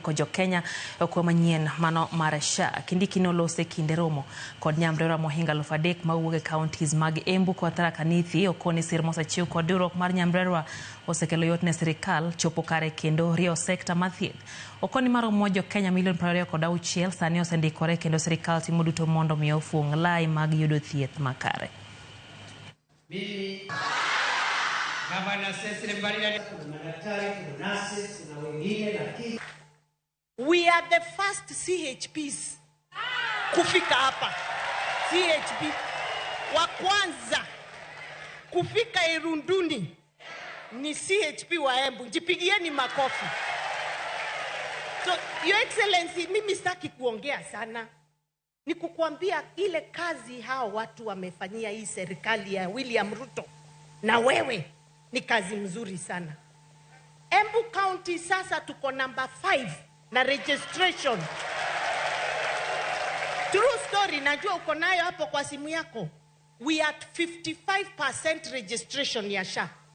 Kojo Kenya kwa manyien mano maresha kindiki no lose kinderomo kod nyamrera mohinga lufadek mawuoge counties mag Embu kod Tharaka Nithi okoni sir mosachiw kod durok mar nyamrera osekelo yot ne sirikal chopo kare kendo rio sekta mathieth okoni maro mojo Kenya milion 26 sani osendikore kendo sirikal timo duto mondo miyo ofung lai mag yudo thieth makare. We are the first CHPs kufika hapa. CHP wa kwanza kufika Irunduni ni CHP wa Embu. Jipigieni makofi. So, Your Excellency, mimi sitaki kuongea sana. Ni kukuambia ile kazi hao watu wamefanyia hii serikali ya William Ruto na wewe ni kazi mzuri sana. Embu County sasa tuko number 5 na registration. True story, najua uko nayo hapo kwa simu yako. We are at 55% registration ya SHA.